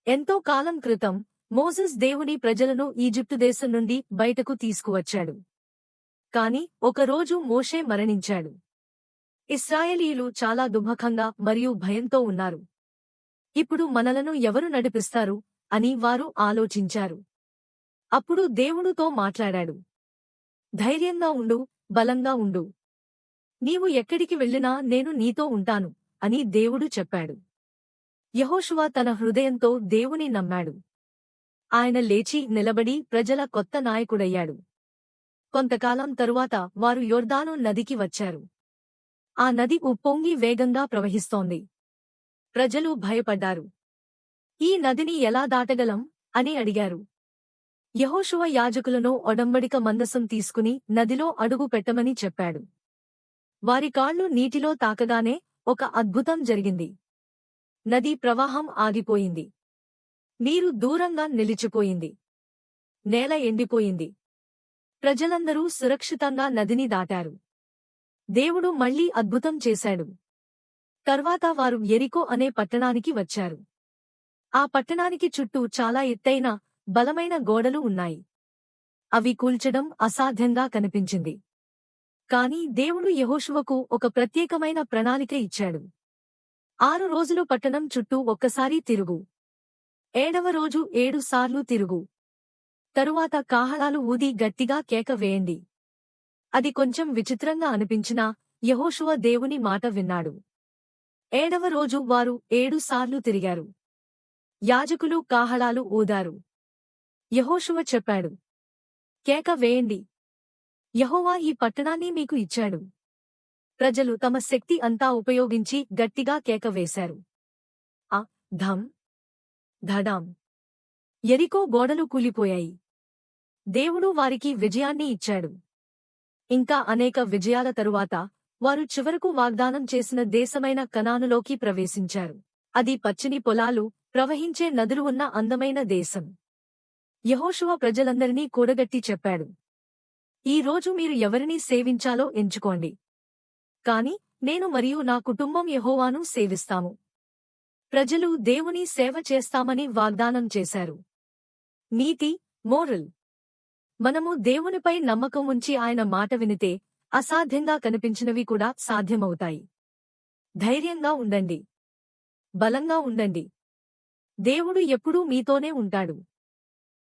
ఎంతో కాలం క్రితం మోసెస్ దేవుని ప్రజలను ఈజిప్టు దేశం నుండి బయటకు తీసుకువచ్చాడు. కాని ఒకరోజు మోషే మరణించాడు. ఇశ్రాయేలీయులు చాలా దుఃఖంగా మరియు భయంతో ఉన్నారు. ఇప్పుడు మనలను ఎవరు నడిపిస్తారు అని వారు ఆలోచించారు. అప్పుడు దేవుడుతో మాట్లాడాడు. ధైర్యంగా ఉండు, బలంగా ఉండు. నీవు ఎక్కడికి వెళ్ళినా నేను నీతో ఉంటాను అని దేవుడు చెప్పాడు. యెహోషువ తన హృదయంతో దేవుని నమ్మాడు. ఆయన లేచి నిలబడి ప్రజల కొత్త నాయకుడయ్యాడు. కొంతకాలం తరువాత వారు యొర్దాను నదికి వచ్చారు. ఆ నది ఉప్పొంగి వేగంగా ప్రవహిస్తోంది. ప్రజలు భయపడ్డారు. ఈ నదిని ఎలా దాటగలం అని అడిగారు. యెహోషువ యాజకులను ఒడంబడిక మందసం తీసుకుని నదిలో అడుగు పెట్టమని చెప్పాడు. వారి కాళ్లు నీటిలో తాకగానే ఒక అద్భుతం జరిగింది. నదీ ప్రవాహం ఆగిపోయింది. నీరు దూరంగా నిలిచిపోయింది. నేల ఎండిపోయింది. ప్రజలందరూ సురక్షితంగా నదిని దాటారు. దేవుడు మళ్లీ అద్భుతం చేశాడు. తర్వాత వారు యెరికో అనే పట్టణానికి వచ్చారు. ఆ పట్టణానికి చుట్టూ చాలా ఎత్తైన, బలమైన గోడలు ఉన్నాయి. అవి కూల్చడం అసాధ్యంగా కనిపించింది. కాని దేవుడు యెహోషువకు ఒక ప్రత్యేకమైన ప్రణాళిక ఇచ్చాడు. 6 రోజులు పట్టణం చుట్టూ ఒక్కసారి తిరుగు. 7వ రోజు 7 సార్లు తిరుగు. తరువాత కాహళాలు ఊది గట్టిగా కేక వేయండి. అది కొంచెం విచిత్రంగా అనిపించినా యెహోషువ దేవుని మాట విన్నాడు. 7వ రోజు వారు 7 సార్లు తిరిగారు. యాజకులు కాహళాలు ఊదారు. యెహోషువ చెప్పాడు, కేక వేయండి. యెహోవా ఈ పట్టణాన్ని మీకు ఇచ్చాడు. ప్రజలు తమ శక్తి అంతా ఉపయోగించి గట్టిగా కేక వేశారు. ఆ ధం ధడాం. యెరికో గోడలు కూలిపోయాయి. దేవుడు వారికి విజయాన్ని ఇచ్చాడు. ఇంకా అనేక విజయాల తరువాత వారు చివరకు వాగ్దానం చేసిన దేశమైన కనానులోకి ప్రవేశించారు. అది పచ్చని పొలాలు, ప్రవహించే నదులు ఉన్న అందమైన దేశం. యెహోషువ ప్రజలందరినీ కూడగట్టి చెప్పాడు, ఈ రోజు మీరు ఎవరిని సేవించాలో ఎంచుకోండి. కాని నేను మరియు నా కుటుంబం యెహోవాను సేవిస్తాము. ప్రజలు దేవుని సేవ చేస్తామని వాగ్దానం చేశారు. నీతి, మోరల్. మనము దేవునిపై నమ్మకం ఉంచి ఆయన మాట వినితే అసాధ్యంగా కనిపించినవి కూడా సాధ్యమవుతాయి. ధైర్యంగా ఉండండి. బలంగా ఉండండి. దేవుడు ఎప్పుడూ మీతోనే ఉంటాడు.